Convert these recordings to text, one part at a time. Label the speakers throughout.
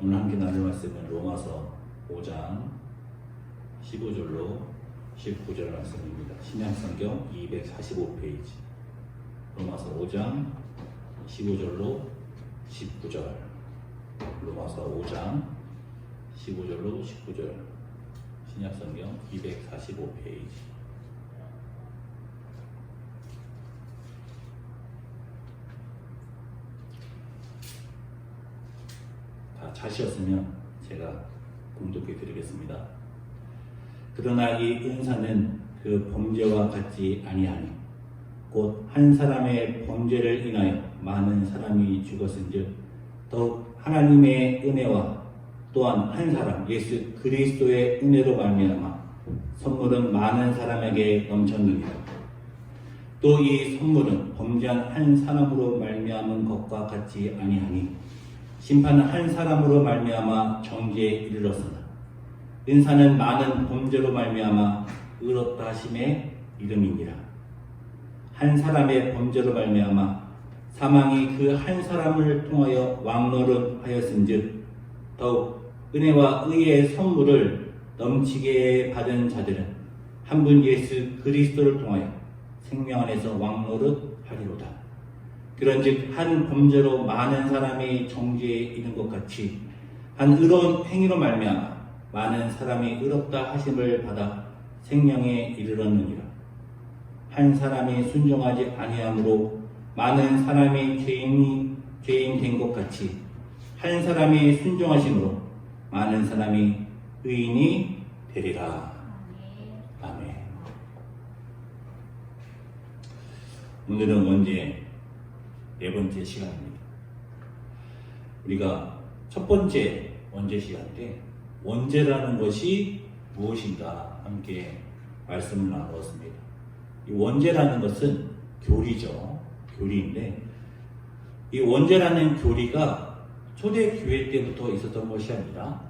Speaker 1: 오늘 함께 나눌 말씀은 로마서 5장 15절로 19절 말씀입니다. 신약성경 245페이지 로마서 5장 15절로 19절 로마서 5장 15절로 19절 신약성경 245페이지 다 자시었으면 제가 공독해 드리겠습니다. 그러나 이 은사는 그 범죄와 같지 아니하니 곧 한 사람의 범죄를 인하여 많은 사람이 죽었은즉 더욱 하나님의 은혜와 또한 한 사람 예수 그리스도의 은혜로 말미암아 선물은 많은 사람에게 넘쳤느니라. 또 이 선물은 범죄한 한 사람으로 말미암은 것과 같지 아니하니 심판은 한 사람으로 말미암아 정죄에 이르렀으나 은사는 많은 범죄로 말미암아 의롭다 하심의 이름이니라. 한 사람의 범죄로 말미암아 사망이 그 한 사람을 통하여 왕노릇하였은즉 더욱 은혜와 의의 선물을 넘치게 받은 자들은 한 분 예수 그리스도를 통하여 생명 안에서 왕노릇하리로다. 그런즉 한 범죄로 많은 사람이 정죄에 이른 것 같이 한 의로운 행위로 말미암아 많은 사람이 의롭다 하심을 받아 생명에 이르렀느니라. 한 사람이 순종하지 아니함으로 많은 사람이 죄인 된 것 같이 한 사람이 순종하심으로 많은 사람이 의인이 되리라. 아멘. 오늘은 원죄 네 번째 시간입니다. 우리가 첫 번째 원죄 시간 때 원죄라는 것이 무엇인가 함께 말씀을 나누었습니다. 이 원죄라는 것은 교리죠. 교리인데 이 원죄라는 교리가 초대교회 때부터 있었던 것이 아니라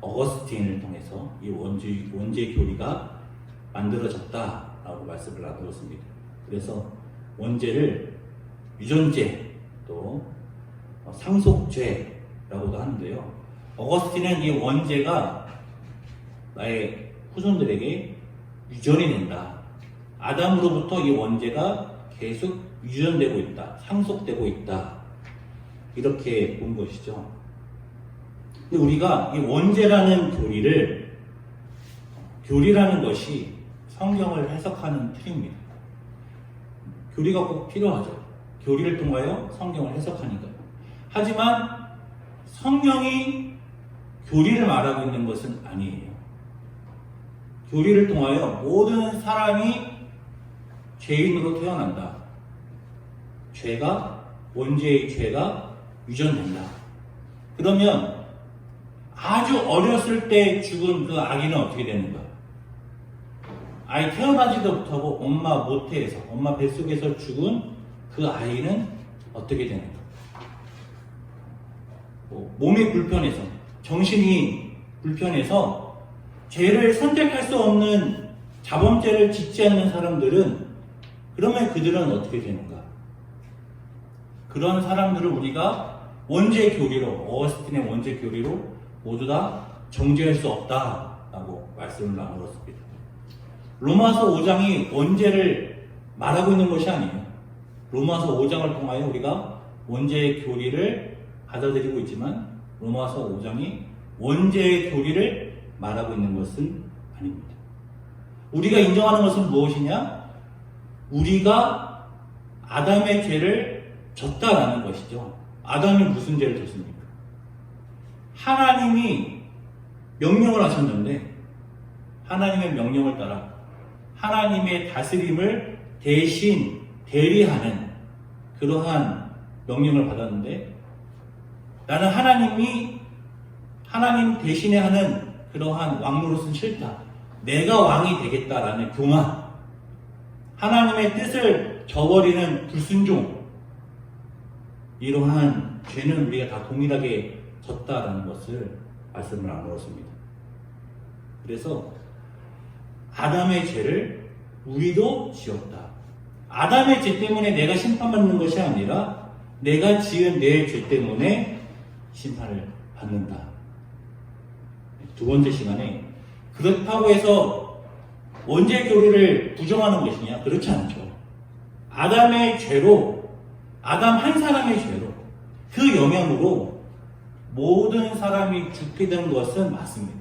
Speaker 1: 어거스틴을 통해서 이 원죄 교리가 만들어졌다라고 말씀을 나누었습니다. 그래서 원죄를 유전죄 또 상속죄라고도 하는데요. 어거스틴은 이 원죄가 나의 후손들에게 유전이 된다. 아담으로부터 이 원죄가 계속 유전되고 있다. 상속되고 있다. 이렇게 본 것이죠. 근데 우리가 이 원죄라는 교리라는 것이 성경을 해석하는 틀입니다. 교리가 꼭 필요하죠. 교리를 통하여 성경을 해석하니까요. 하지만 성경이 교리를 말하고 있는 것은 아니에요. 교리를 통하여 모든 사람이 죄인으로 태어난다. 원죄의 죄가 유전된다. 그러면 아주 어렸을 때 죽은 그 아기는 어떻게 되는가? 아이 태어나지도 못하고 엄마 모태에서, 엄마 뱃속에서 죽은 그 아이는 어떻게 되는가? 몸이 불편해서, 정신이 불편해서 죄를 선택할 수 없는 자범죄를 짓지 않는 사람들은 그러면 그들은 어떻게 되는가? 그런 사람들을 우리가 원죄 교리로, 어거스틴의 원죄 교리로 모두 다 정죄할 수 없다라고 말씀을 나누었습니다. 로마서 5장이 원죄를 말하고 있는 것이 아니에요. 로마서 5장을 통하여 우리가 원죄의 교리를 받아들이고 있지만 로마서 5장이 원죄의 교리를 말하고 있는 것은 아닙니다. 우리가 인정하는 것은 무엇이냐? 우리가 아담의 죄를 졌다라는 것이죠. 아담이 무슨 죄를 졌습니까? 하나님이 명령을 하셨는데 하나님의 명령을 따라 하나님의 다스림을 대신 대리하는 그러한 명령을 받았는데 나는 하나님 대신에 하는 그러한 왕노릇은 싫다. 내가 왕이 되겠다라는 교만, 하나님의 뜻을 저버리는 불순종, 이러한 죄는 우리가 다 동일하게 졌다라는 것을 말씀을 나누었습니다. 그래서 아담의 죄를 우리도 지었다. 아담의 죄 때문에 내가 심판받는 것이 아니라 내가 지은 내 죄 때문에 심판을 받는다. 두 번째 시간에 그렇다고 해서 원죄 교리를 부정하는 것이냐? 그렇지 않죠. 아담의 죄로, 아담 한 사람의 죄로, 그 영향으로 모든 사람이 죽게 된 것은 맞습니다.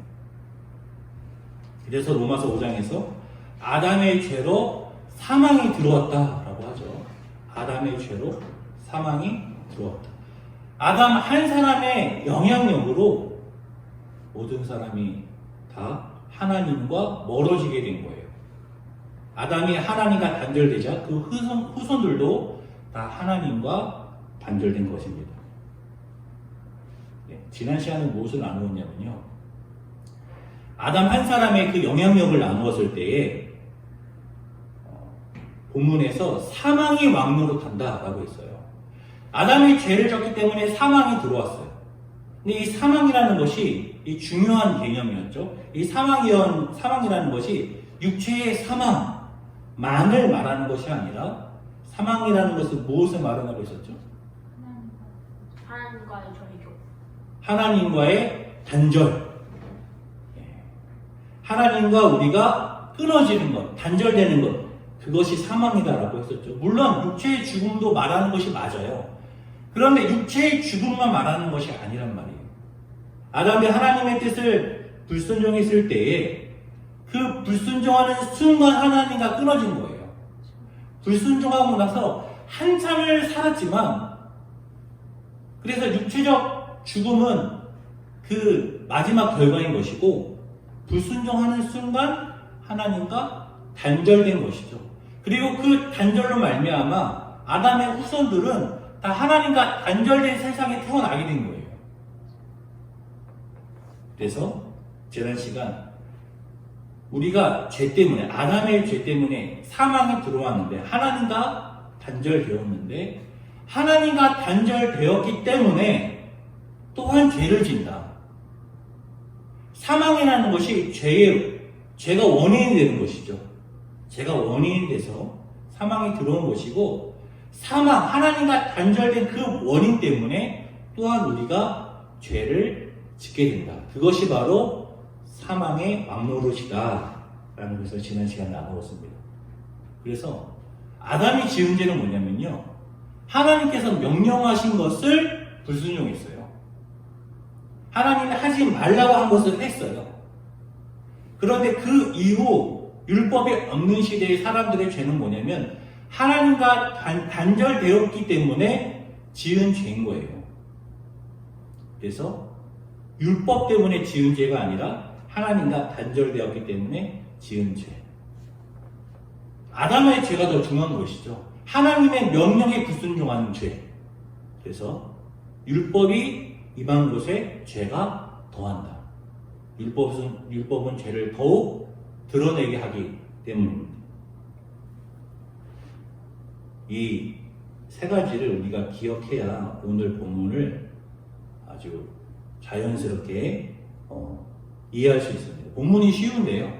Speaker 1: 그래서 로마서 5장에서 아담의 죄로 사망이 들어왔다라고 하죠. 아담의 죄로 사망이 들어왔다. 아담 한 사람의 영향력으로 모든 사람이 다 하나님과 멀어지게 된 거예요. 아담이 하나님과 단절되자 그 후손들도 다 하나님과 단절된 것입니다. 네, 지난 시간에 무엇을 나누었냐면요. 아담 한 사람의 그 영향력을 나누었을 때에 본문에서 사망이 왕노로 탄다라고 했어요. 아담이 죄를 졌기 때문에 사망이 들어왔어요. 근데 이 사망이라는 것이 이 중요한 개념이었죠. 이 사망이라는 것이 육체의 사망만을 말하는 것이 아니라 사망이라는 것은 무엇을 말하고 있었죠?
Speaker 2: 하나님과의 절교.
Speaker 1: 하나님과의 단절. 하나님과 우리가 끊어지는 것, 단절되는 것, 그것이 사망이다라고 했었죠. 물론 육체의 죽음도 말하는 것이 맞아요. 그런데 육체의 죽음만 말하는 것이 아니란 말이에요. 아담이 하나님의 뜻을 불순종했을 때에 그 불순종하는 순간 하나님과 끊어진 거예요. 불순종하고 나서 한참을 살았지만, 그래서 육체적 죽음은 그 마지막 결과인 것이고, 불순종하는 순간 하나님과 단절된 것이죠. 그리고 그 단절로 말미암아 아담의 후손들은 다 하나님과 단절된 세상에 태어나게 된 거예요. 그래서 지난 시간 우리가 죄 때문에, 아담의 죄 때문에 사망이 들어왔는데 하나님과 단절되었는데, 하나님과 단절되었기 때문에 또한 죄를 진다. 사망이라는 것이 죄가 원인이 되는 것이죠. 죄가 원인이 돼서 사망이 들어온 것이고, 하나님과 단절된 그 원인 때문에 또한 우리가 죄를 짓게 된다. 그것이 바로 사망의 왕노릇이다 라는 것을 지난 시간에 나누었습니다. 그래서 아담이 지은 죄는 뭐냐면요, 하나님께서 명령하신 것을 불순종했어요. 하나님이 하지 말라고 한 것을 했어요. 그런데 그 이후 율법이 없는 시대의 사람들의 죄는 뭐냐면 하나님과 단절되었기 때문에 지은 죄인 거예요. 그래서 율법 때문에 지은 죄가 아니라 하나님과 단절되었기 때문에 지은 죄. 아담의 죄가 더 중요한 것이죠. 하나님의 명령에 불순종하는 죄. 그래서 율법이 임한 곳에 죄가 더한다. 율법은 죄를 더욱 드러내게 하기 때문입니다. 이 세 가지를 우리가 기억해야 오늘 본문을 아주 자연스럽게 이해할 수 있습니다. 본문이 쉬운데요,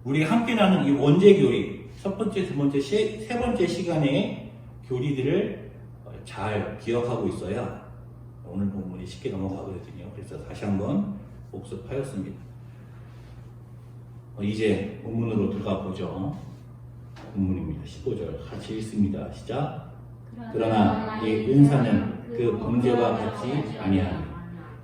Speaker 1: 우리가 함께 나눈 이 원죄 교리, 첫 번째, 두 번째, 세 번째 시간의 교리들을 잘 기억하고 있어야 오늘 본문이 쉽게 넘어가거든요. 그래서 다시 한번 복습하였습니다. 이제 본문으로 들어가 보죠. 본문입니다. 15절 같이 읽습니다. 시작. 그러나 이 은사는 그 범죄와 같이 아니하니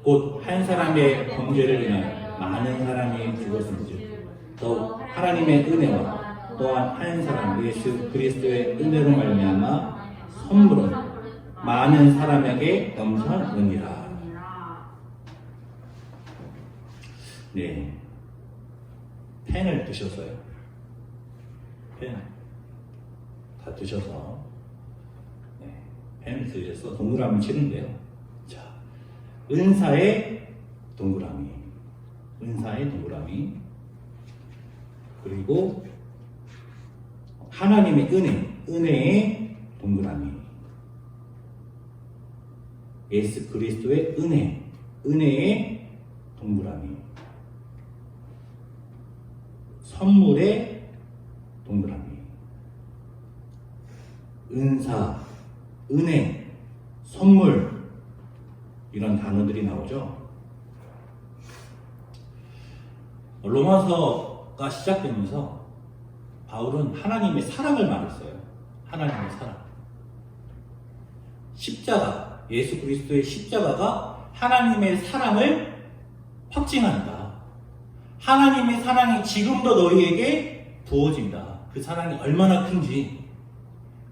Speaker 1: 곧 한 사람의 범죄를 인하여 많은 사람이 죽었은즉 더욱 하나님의 은혜와 또한 한 사람 예수 그리스도의 은혜로 말미암아 선물은 많은 사람에게 넘쳐느니라. 네, 펜을 드셨어요. 펜 다 드셔서, 네, 펜을 드셔서 동그라미 치는데요. 자, 은사의 동그라미, 은사의 동그라미, 그리고 하나님의 은혜의 동그라미, 예수 그리스도의 은혜의 동그라미, 선물의 동그라미, 은사, 은혜, 선물, 이런 단어들이 나오죠. 로마서가 시작되면서 바울은 하나님의 사랑을 말했어요. 하나님의 사랑. 십자가, 예수 그리스도의 십자가가 하나님의 사랑을 확증한다. 하나님의 사랑이 지금도 너희에게 부어진다. 그 사랑이 얼마나 큰지,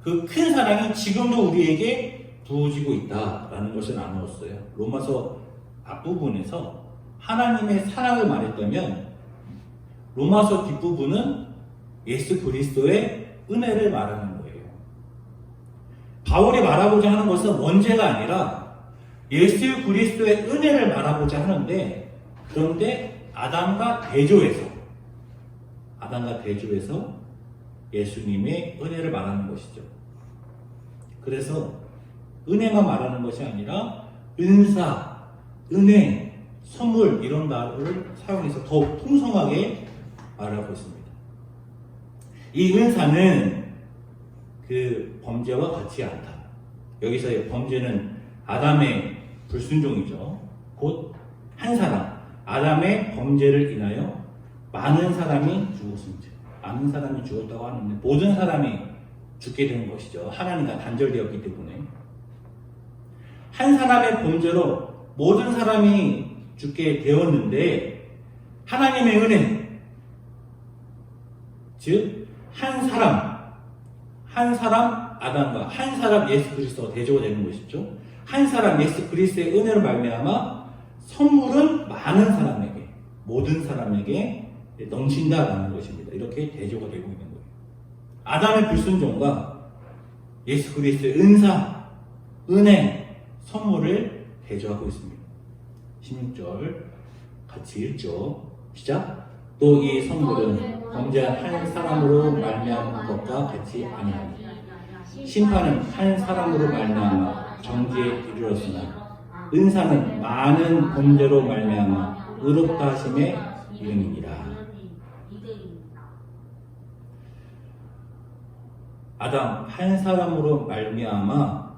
Speaker 1: 그 큰 사랑이 지금도 우리에게 부어지고 있다라는 것을 나누었어요. 로마서 앞부분에서 하나님의 사랑을 말했다면 로마서 뒷부분은 예수 그리스도의 은혜를 말하는 거예요. 바울이 말하고자 하는 것은 원죄가 아니라 예수 그리스도의 은혜를 말하고자 하는데, 그런데 아담과 대조해서 예수님의 은혜를 말하는 것이죠. 그래서 은혜만 말하는 것이 아니라 은사, 은혜, 선물 이런 단어를 사용해서 더욱 풍성하게 말하고 있습니다. 이 은사는 그 범죄와 같지 않다. 여기서의 범죄는 아담의 불순종이죠. 곧 한 사람, 아담의 범죄를 인하여 많은 사람이 죽었습니다. 많은 사람이 죽었다고 하는데 모든 사람이 죽게 되는 것이죠. 하나님과 단절되었기 때문에. 한 사람의 범죄로 모든 사람이 죽게 되었는데 하나님의 은혜, 즉 한 사람 아담과 한 사람 예수 그리스도가 대조가 되는 것이죠. 한 사람 예수 그리스도의 은혜로 말미암아 선물은 많은 사람에게, 모든 사람에게 넘친다라는 것입니다. 이렇게 대조가 되고 있는 거예요. 아담의 불순종과 예수 그리스도의 은사, 은혜, 선물을 대조하고 있습니다. 16절 같이 읽죠. 시작. 또 이 선물은 범죄한 한 사람으로 말미암은 것과 같이 아니하니 심판은 한 사람으로 말미암아 정죄에 이르렀으나 은사는 많은 범죄로 말미암아 의롭다 하심의 이름이니라. 아담 한 사람으로 말미암아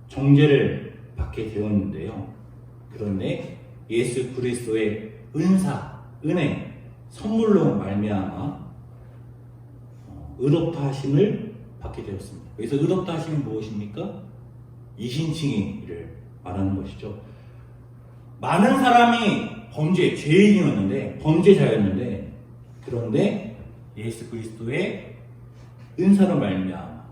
Speaker 1: 정죄를 받게 되었는데요. 그런데 예수 그리스도의 은사, 은혜, 선물로 말미암아 의롭다 하심을 받게 되었습니다. 여기서 의롭다 하심이 무엇입니까? 이신칭의를 말하는 것이죠. 많은 사람이 죄인이었는데, 범죄자였는데, 그런데 예수 그리스도의 은사로 말미암아,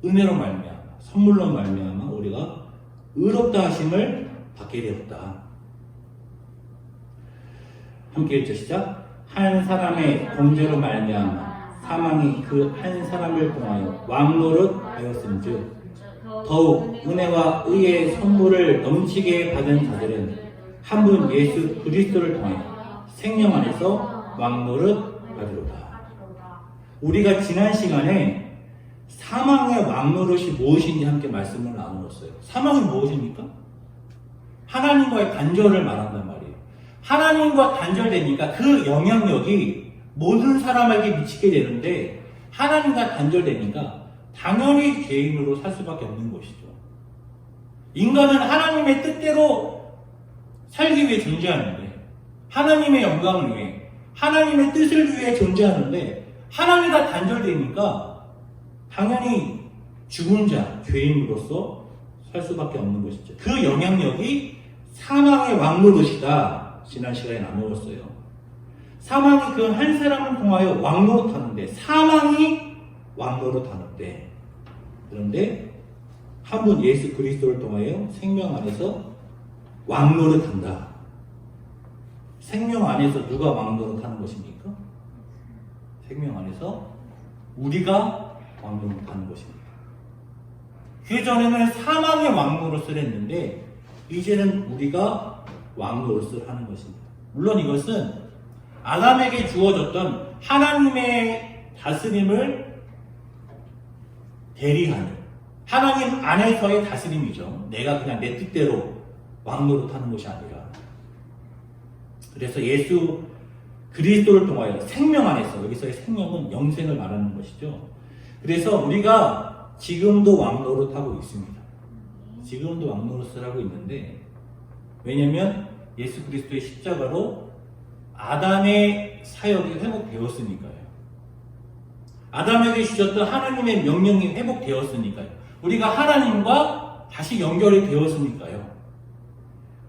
Speaker 1: 은혜로 말미암아, 선물로 말미암아 우리가 의롭다 하심을 받게 되었다. 함께 읽죠. 시작. 한 사람의 범죄로 말미암아 사망이 그 한 사람을 통하여 왕노릇하였음즉 더욱 은혜와 의의 선물을 넘치게 받은 자들은 한 분 예수 그리스도를 통하여 생명 안에서 왕노릇하리로다. 우리가 지난 시간에 사망의 왕노릇이 무엇인지 함께 말씀을 나누었어요. 사망이 무엇입니까? 하나님과의 단절을 말한단 말이에요. 하나님과 단절되니까 그 영향력이 모든 사람에게 미치게 되는데, 하나님과 단절되니까 당연히 죄인으로 살 수밖에 없는 것이죠. 인간은 하나님의 뜻대로 살기 위해 존재하는데, 하나님의 영광을 위해, 하나님의 뜻을 위해 존재하는데, 하나님과 단절되니까 당연히 죽은 자, 죄인으로서 살 수밖에 없는 것이죠. 그 영향력이 사망의 왕노릇이다. 지난 시간에 나누었어요. 사망이 그 한 사람을 통하여 왕노릇하는데, 사망이 왕노릇하는데, 그런데 한 분 예수 그리스도를 통하여 생명 안에서 왕노릇한다. 생명 안에서 누가 왕노릇하는 것입니까? 생명 안에서 우리가 왕노릇하는 것입니다. 그 전에는 사망의 왕노릇을 했는데 이제는 우리가 왕노릇을 하는 것입니다. 물론 이것은 아담에게 주어졌던 하나님의 다스림을 대리하는, 하나님 안에서의 다스림이죠. 내가 그냥 내 뜻대로 왕노릇하는 것이 아니라. 그래서 예수 그리스도를 통하여 생명 안에서, 여기서의 생명은 영생을 말하는 것이죠. 그래서 우리가 지금도 왕노릇하고 있습니다. 지금도 왕노릇을 하고 있는데, 왜냐하면 예수 그리스도의 십자가로 아담의 사역이 회복되었으니까요. 아담에게 주셨던 하나님의 명령이 회복되었으니까요. 우리가 하나님과 다시 연결이 되었으니까요.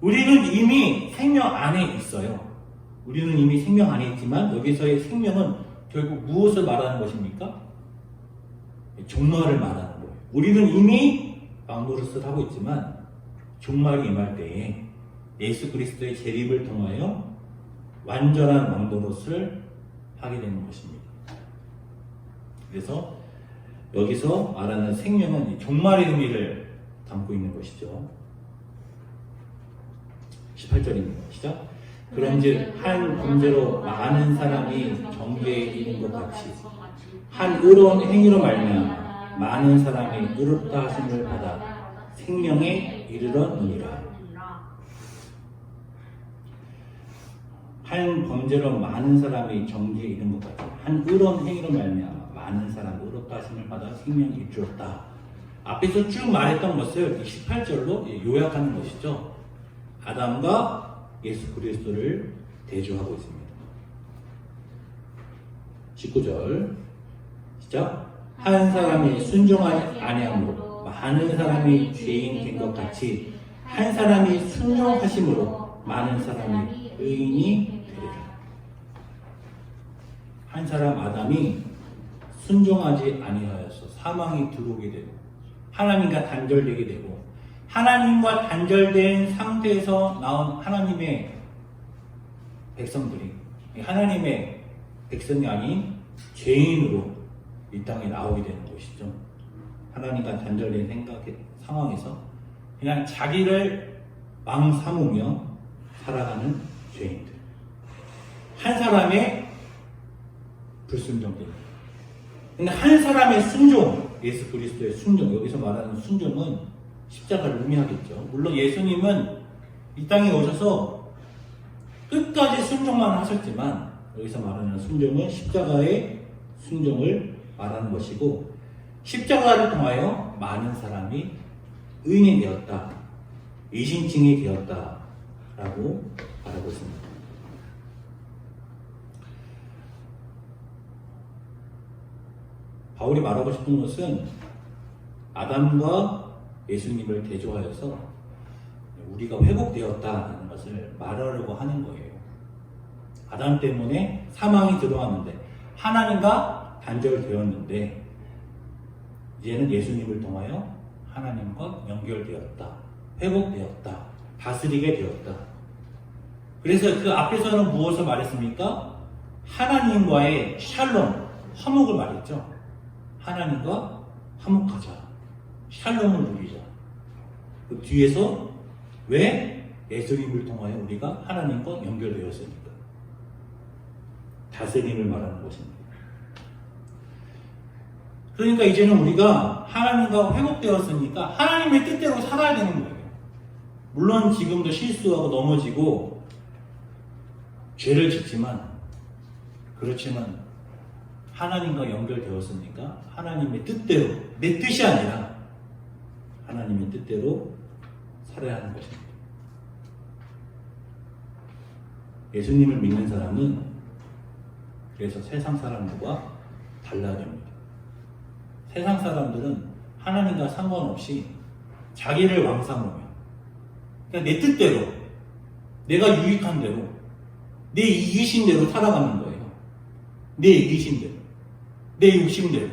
Speaker 1: 우리는 이미 생명 안에 있어요. 우리는 이미 생명 안에 있지만 여기서의 생명은 결국 무엇을 말하는 것입니까? 종말을 말하는 거예요. 우리는 이미 왕노릇을 하고 있지만 종말이 임할 때에 예수 그리스도의 재림을 통하여 완전한 왕노릇을 하게 되는 것입니다. 그래서 여기서 말하는 생명은 종말의 의미를 담고 있는 것이죠. 18절입니다. 시작. 그런즉 한 범죄로 많은 사람이 정죄에 이른 것 같이 한 의로운 행위로 말미암아 많은 사람이 의롭다 하심을 받아 생명에 이르렀느니라. 한 범죄로 많은 사람이 정죄에 이른 것 같이 한 의로운 행위로 말미암아 많은 사람이 의롭다 하심을 받아 생명에 이르렀다. 앞에서 쭉 말했던 것을 18절로 요약하는 것이죠. 아담과 예수 그리스도를 대조하고 있습니다. 19절 시작. 한 사람이 순종하지 아니함으로 많은 사람이 죄인 된 것 같이 한 사람이 순종하심으로 많은 사람이 의인이 되리라. 한 사람 아담이 순종하지 아니하여서 사망이 들어오게 되고 하나님과 단절되게 되고 하나님과 단절된 상태에서 나온 하나님의 백성들이 하나님의 백성이 아닌 죄인으로 이 땅에 나오게 되는 것이죠. 하나님과 단절된 상황에서 그냥 자기를 왕 삼으며 살아가는 죄인들. 한 사람의 불순종입니다. 근데 한 사람의 순종, 예수 그리스도의 순종, 여기서 말하는 순종은 십자가를 의미하겠죠. 물론 예수님은 이 땅에 오셔서 끝까지 순종만 하셨지만 여기서 말하는 순종은 십자가의 순종을 말하는 것이고 십자가를 통하여 많은 사람이 의인이 되었다, 이신칭이 되었다라고 말하고 있습니다. 바울이 말하고 싶은 것은 아담과 예수님을 대조하여서 우리가 회복되었다는 것을 말하려고 하는 거예요. 아담 때문에 사망이 들어왔는데 하나님과 단절되었는데 이제는 예수님을 통하여 하나님과 연결되었다, 회복되었다, 다스리게 되었다. 그래서 그 앞에서는 무엇을 말했습니까? 하나님과의 샬롬, 화목을 말했죠. 하나님과 화목하자, 샬롬을 누리자. 그 뒤에서 왜 예수님을 통하여 우리가 하나님과 연결되었습니까? 다스림을 말하는 것입니다. 그러니까 이제는 우리가 하나님과 회복되었으니까 하나님의 뜻대로 살아야 되는 거예요. 물론 지금도 실수하고 넘어지고 죄를 짓지만 그렇지만 하나님과 연결되었으니까 하나님의 뜻대로, 내 뜻이 아니라 하나님의 뜻대로 살아야 하는 것입니다. 예수님을 믿는 사람은 그래서 세상 사람들과 달라야 됩니다. 세상 사람들은 하나님과 상관없이 자기를 왕삼으며 그냥 내 뜻대로, 내가 유익한 대로, 내 이기신 대로 살아가는 거예요. 내 이기신 대로, 내 욕심대로.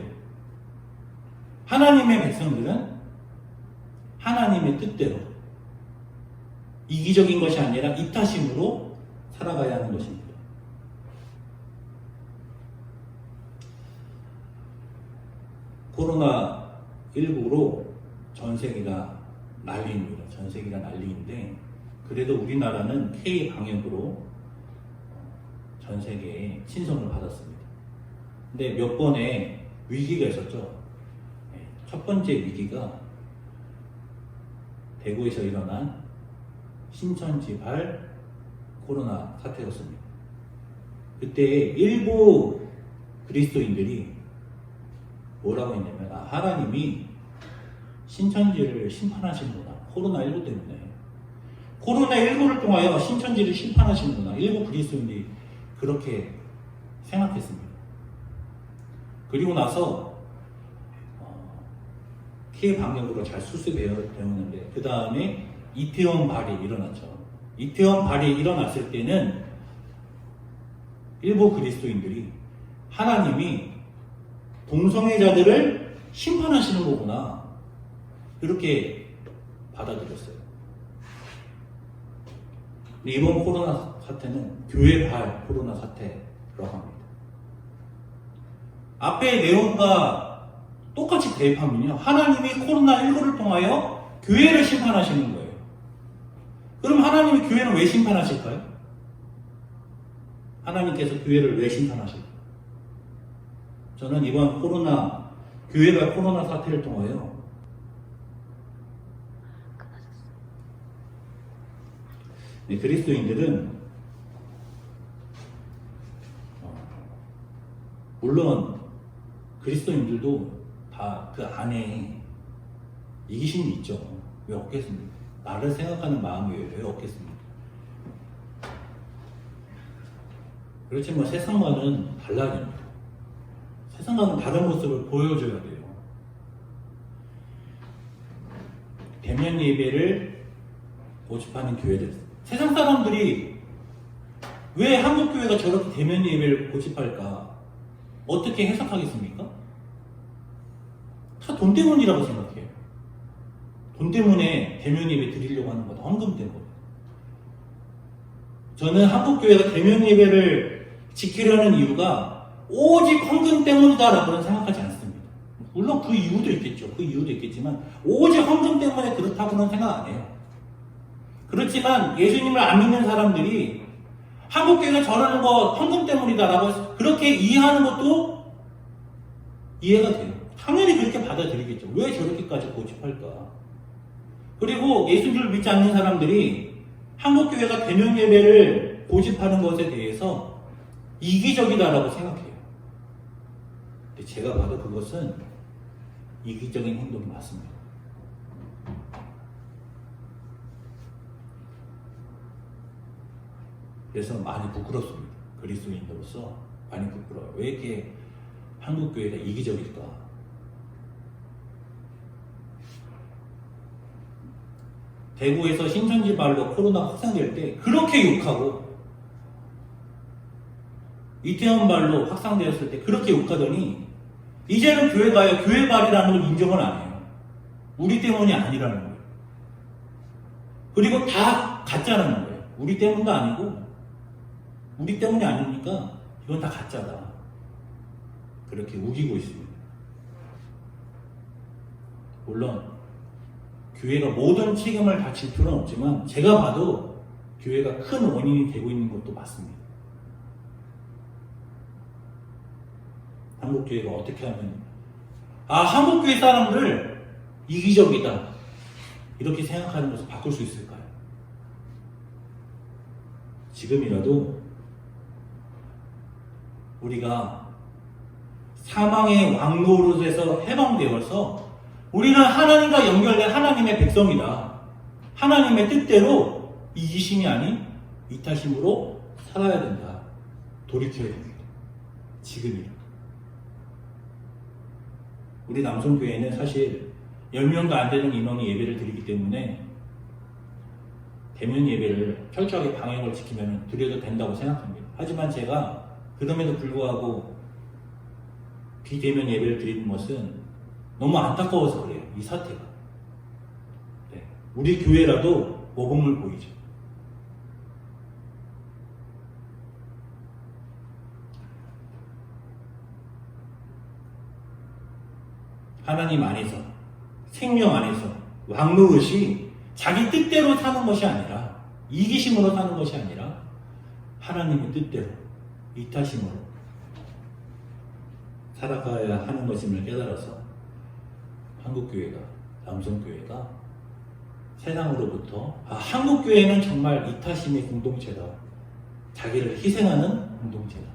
Speaker 1: 하나님의 백성들은 하나님의 뜻대로 이기적인 것이 아니라 이타심으로 살아가야 하는 것입니다. 코로나19로 전 세계가 난리입니다. 전 세계가 난리인데 그래도 우리나라는 K-방역으로 전 세계에 친선을 받았습니다. 근데 몇 번의 위기가 있었죠. 첫 번째 위기가 대구에서 일어난 신천지발 코로나 사태였습니다. 그때 일부 그리스도인들이 뭐라고 했냐면 하나님이 신천지를 심판하시는구나. 코로나19 때문에. 코로나19를 통하여 신천지를 심판하시는구나. 일부 그리스도인들이 그렇게 생각했습니다. 그리고 나서 피해 방역으로 잘 수습되었는데 그 다음에 이태원 발이 일어났죠. 이태원 발이 일어났을 때는 일부 그리스도인들이 하나님이 동성애자들을 심판하시는 거구나 이렇게 받아들였어요. 이번 코로나 사태는 교회 발 코로나 사태라고 합니다. 앞의 내용과 똑같이 대입하면요, 하나님이 코로나19를 통하여 교회를 심판하시는 거예요. 그럼 하나님이 교회는 왜 심판하실까요? 하나님께서 교회를 왜 심판하실까요? 저는 이번 교회가 코로나 사태를 통하여 그리스도인들은 물론 그리스도인들도 다 그 안에 이기심이 있죠. 왜 없겠습니까? 나를 생각하는 마음이 왜 없겠습니까? 그렇지만 세상과는 달라야 됩니다. 세상과는 다른 모습을 보여줘야 돼요. 대면 예배를 고집하는 교회들. 세상 사람들이 왜 한국 교회가 저렇게 대면 예배를 고집할까? 어떻게 해석하겠습니까? 다 돈 때문이라고 생각해요. 돈 때문에 대면 예배 드리려고 하는 거다. 헌금 때문에. 저는 한국 교회가 대면 예배를 지키려는 이유가 오직 헌금 때문이다라고는 생각하지 않습니다. 물론 그 이유도 있겠죠. 그 이유도 있겠지만 오직 헌금 때문에 그렇다고는 생각 안 해요. 그렇지만 예수님을 안 믿는 사람들이 한국 교회가 저러는 거 헌금 때문이다라고 그렇게 이해하는 것도 이해가 돼요. 당연히 그렇게 받아들이겠죠. 왜 저렇게까지 고집할까? 그리고 예수님을 믿지 않는 사람들이 한국 교회가 대면 예배를 고집하는 것에 대해서 이기적이다라고 생각해요. 근데 제가 봐도 그것은 이기적인 행동이 맞습니다. 그래서 많이 부끄럽습니다. 그리스도인으로서 많이 부끄러워요. 왜 이렇게 한국 교회가 이기적일까? 대구에서 신천지 발로 코로나 확산될 때 그렇게 욕하고 이태원 발로 확산되었을 때 그렇게 욕하더니 이제는 교회 가요. 교회 발이라는 걸 인정을 안 해요. 우리 때문이 아니라는 거예요. 그리고 다 가짜라는 거예요. 우리 때문도 아니고 우리 때문이 아니니까 이건 다 가짜다. 그렇게 우기고 있습니다. 물론 교회가 모든 책임을 다 질 필요는 없지만 제가 봐도 교회가 큰 원인이 되고 있는 것도 맞습니다. 한국교회가 어떻게 하면 한국교회 사람들 이기적이다 이렇게 생각하는 것을 바꿀 수 있을까요? 지금이라도 우리가 사망의 왕노릇에서 해방되어서 우리는 하나님과 연결된 하나님의 백성이다. 하나님의 뜻대로 이기심이 아닌 이타심으로 살아야 된다. 돌이켜야 됩니다. 지금이라도. 우리 남성교회는 사실 10명도 안 되는 인원이 예배를 드리기 때문에 대면 예배를 철저하게 방역을 지키면 드려도 된다고 생각합니다. 하지만 제가 그럼에도 불구하고 비대면 예배를 드리는 것은 너무 안타까워서 그래요. 이 사태가. 네. 우리 교회라도 모범을 보이죠. 하나님 안에서, 생명 안에서 왕노릇이 자기 뜻대로 사는 것이 아니라 이기심으로 사는 것이 아니라 하나님의 뜻대로 이타심으로 살아가야 하는 것임을 깨달아서 한국교회가, 남성교회가 세상으로부터 한국교회는 정말 이타심의 공동체다. 자기를 희생하는 공동체다.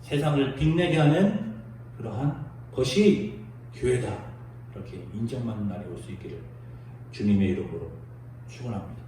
Speaker 1: 세상을 빛내게 하는 그러한 것이 교회다. 이렇게 인정받는 날이 올 수 있기를 주님의 이름으로 축원합니다.